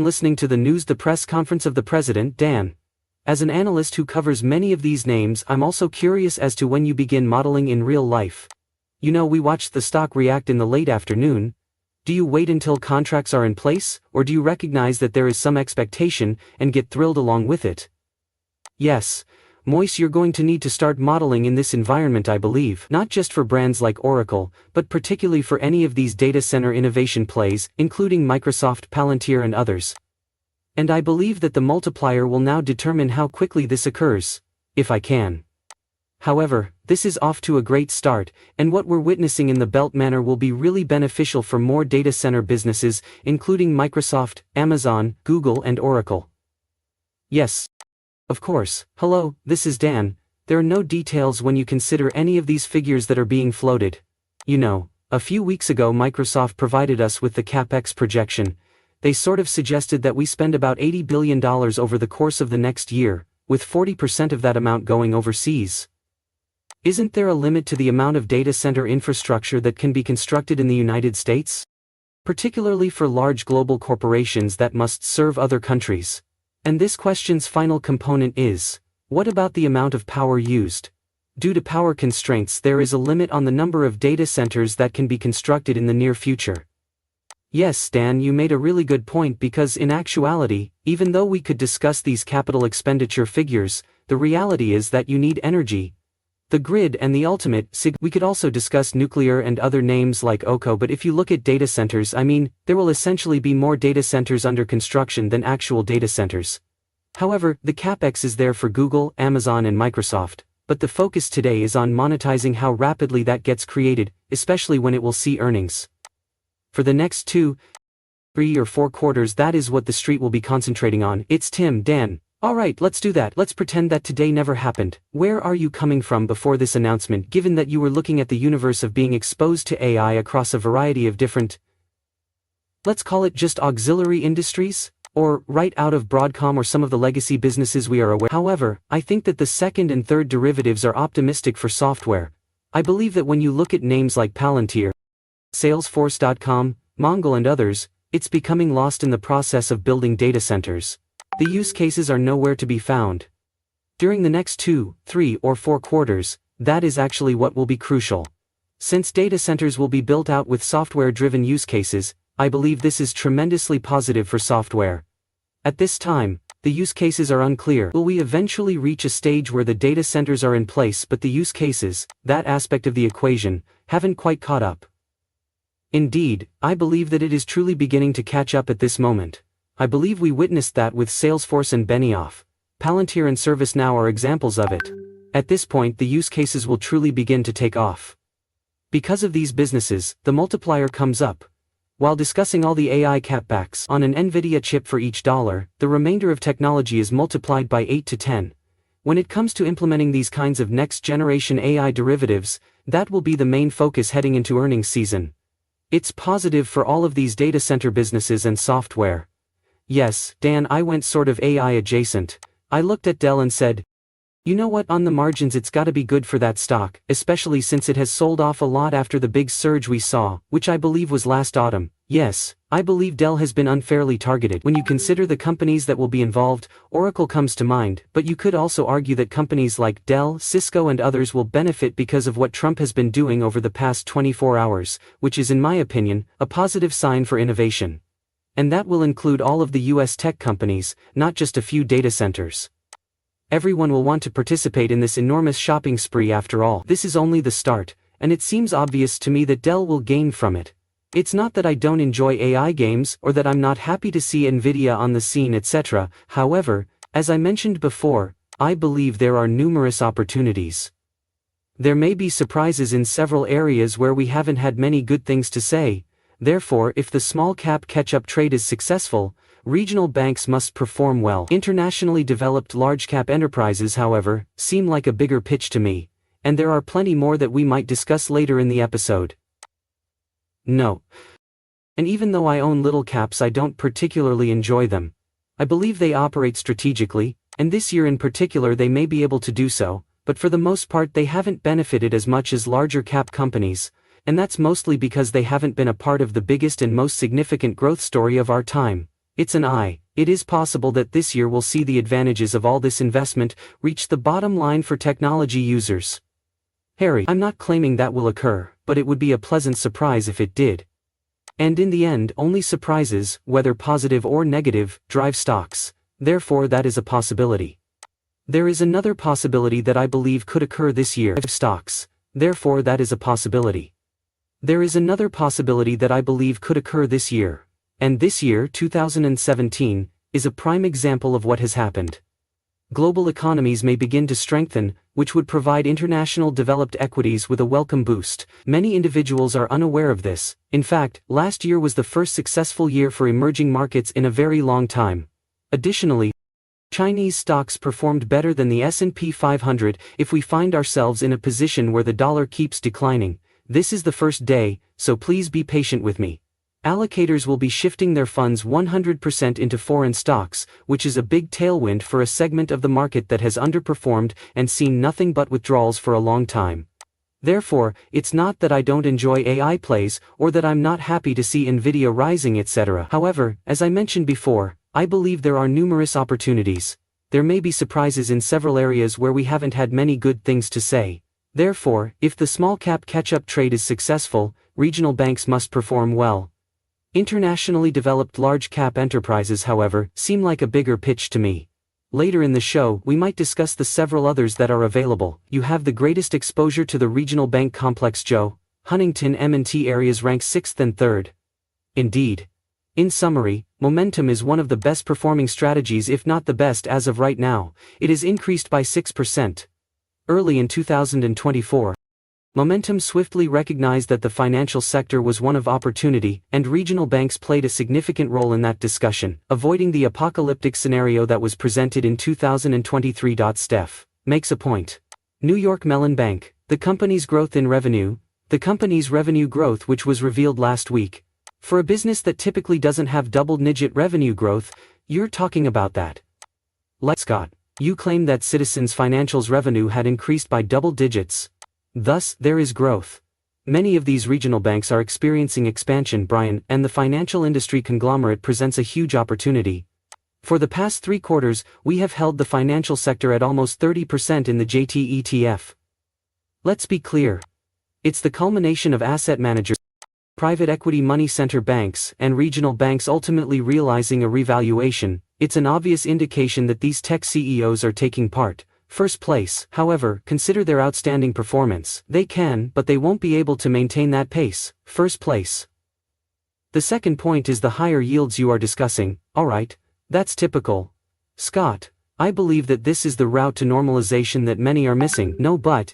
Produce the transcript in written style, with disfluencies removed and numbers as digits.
Listening to the news, the press conference of the president, Dan. As an analyst who covers many of these names, I'm also curious as to when you begin modeling in real life. You know, we watched the stock react in the late afternoon. Do you wait until contracts are in place, or do you recognize that there is some expectation, and get thrilled along with it? Yes, Moise, you're going to need to start modeling in this environment, I believe, not just for brands like Oracle, but particularly for any of these data center innovation plays, including Microsoft, Palantir and others. And I believe that the multiplier will now determine how quickly this occurs, if I can. However, this is off to a great start, and what we're witnessing in the belt manner will be really beneficial for more data center businesses, including Microsoft, Amazon, Google and Oracle. Yes. Of course. Hello, this is Dan. There are no details when you consider any of these figures that are being floated. You know, a few weeks ago Microsoft provided us with the CapEx projection. They sort of suggested that we spend about $80 billion over the course of the next year, with 40% of that amount going overseas. Isn't there a limit to the amount of data center infrastructure that can be constructed in the United States? Particularly for large global corporations that must serve other countries. And this question's final component is, what about the amount of power used? Due to power constraints, there is a limit on the number of data centers that can be constructed in the near future. Yes, Stan, you made a really good point, because in actuality, even though we could discuss these capital expenditure figures, the reality is that you need energy. The grid and the ultimate we could also discuss nuclear and other names like OCO, but if you look at data centers, I mean, there will essentially be more data centers under construction than actual data centers. However, the CapEx is there for Google, Amazon and Microsoft, but the focus today is on monetizing how rapidly that gets created, especially when it will see earnings. For the next 2, 3 or 4 quarters, that is what the street will be concentrating on. It's Tim, Dan. Alright, let's do that. Let's pretend that today never happened. Where are you coming from before this announcement, given that you were looking at the universe of being exposed to AI across a variety of different, let's call it just auxiliary industries? Or right out of Broadcom or some of the legacy businesses we are aware. However, I think that the second and third derivatives are optimistic for software. I believe that when you look at names like Palantir, Salesforce.com, Mongol and others, it's becoming lost in the process of building data centers. The use cases are nowhere to be found. During the next 2, 3 or 4 quarters, that is actually what will be crucial. Since data centers will be built out with software-driven use cases, I believe this is tremendously positive for software. At this time, the use cases are unclear. Will we eventually reach a stage where the data centers are in place but the use cases, that aspect of the equation, haven't quite caught up? Indeed, I believe that it is truly beginning to catch up at this moment. I believe we witnessed that with Salesforce and Benioff. Palantir and ServiceNow are examples of it. At this point, the use cases will truly begin to take off. Because of these businesses, the multiplier comes up. While discussing all the AI capbacks on an Nvidia chip for each dollar, the remainder of technology is multiplied by 8 to 10. When it comes to implementing these kinds of next-generation AI derivatives, that will be the main focus heading into earnings season. It's positive for all of these data center businesses and software. Yes, Dan, I went sort of AI adjacent. I looked at Dell and said, you know what, on the margins it's gotta be good for that stock, especially since it has sold off a lot after the big surge we saw, which I believe was last autumn. Yes, I believe Dell has been unfairly targeted. When you consider the companies that will be involved, Oracle comes to mind, but you could also argue that companies like Dell, Cisco and others will benefit because of what Trump has been doing over the past 24 hours, which is in my opinion, a positive sign for innovation. And that will include all of the US tech companies, not just a few data centers. Everyone will want to participate in this enormous shopping spree after all. This is only the start, and it seems obvious to me that Dell will gain from it. It's not that I don't enjoy AI games or that I'm not happy to see Nvidia on the scene, etc. However, as I mentioned before, I believe there are numerous opportunities. There may be surprises in several areas where we haven't had many good things to say. Therefore, if the small cap catch-up trade is successful, regional banks must perform well. Internationally developed large cap enterprises, however, seem like a bigger pitch to me, and there are plenty more that we might discuss later in the episode. No. And even though I own little caps, I don't particularly enjoy them. I believe they operate strategically, and this year in particular they may be able to do so, but for the most part they haven't benefited as much as larger cap companies, and that's mostly because they haven't been a part of the biggest and most significant growth story of our time, It's an I. It is possible that this year we'll see the advantages of all this investment reach the bottom line for technology users. Harry, I'm not claiming that will occur, but it would be a pleasant surprise if it did. And in the end, only surprises, whether positive or negative, drive stocks. Therefore that is a possibility. There is another possibility that I believe could occur this year. Ives stocks. Therefore that is a possibility. There is another possibility that I believe could occur this year. And this year, 2017, is a prime example of what has happened. Global economies may begin to strengthen, which would provide international developed equities with a welcome boost. Many individuals are unaware of this. In fact, last year was the first successful year for emerging markets in a very long time. Additionally, Chinese stocks performed better than the S&P 500. If we find ourselves in a position where the dollar keeps declining, this is the first day, so please be patient with me. Allocators will be shifting their funds 100% into foreign stocks, which is a big tailwind for a segment of the market that has underperformed and seen nothing but withdrawals for a long time. Therefore, it's not that I don't enjoy AI plays or that I'm not happy to see Nvidia rising, etc. However, as I mentioned before, I believe there are numerous opportunities. There may be surprises in several areas where we haven't had many good things to say. Therefore, if the small cap catch-up trade is successful, regional banks must perform well. Internationally developed large cap enterprises, however, seem like a bigger pitch to me. Later in the show, we might discuss the several others that are available. You have the greatest exposure to the regional bank complex. Joe Huntington M&T areas rank 6th and 3rd. Indeed. In summary, momentum is one of the best performing strategies, if not the best as of right now. It has increased by 6%. Early in 2024. Momentum swiftly recognized that the financial sector was one of opportunity, and regional banks played a significant role in that discussion, avoiding the apocalyptic scenario that was presented in 2023. Steph makes a point. New York Mellon Bank, the company's growth in revenue, the company's revenue growth, which was revealed last week. For a business that typically doesn't have double-digit revenue growth, you're talking about that. Like Scott, you claim that Citizens Financial's revenue had increased by double digits. Thus, there is growth. Many of these regional banks are experiencing expansion, Brian, and the financial industry conglomerate presents a huge opportunity. For the past 3 quarters, we have held the financial sector at almost 30% in the JT ETF. Let's be clear. It's the culmination of asset managers, private equity money center banks, and regional banks ultimately realizing a revaluation. It's an obvious indication that these tech CEOs are taking part. First place, however, consider their outstanding performance. They can, but they won't be able to maintain that pace. First place. The second point is the higher yields you are discussing. Alright, that's typical. Scott, I believe that this is the route to normalization that many are missing. No, but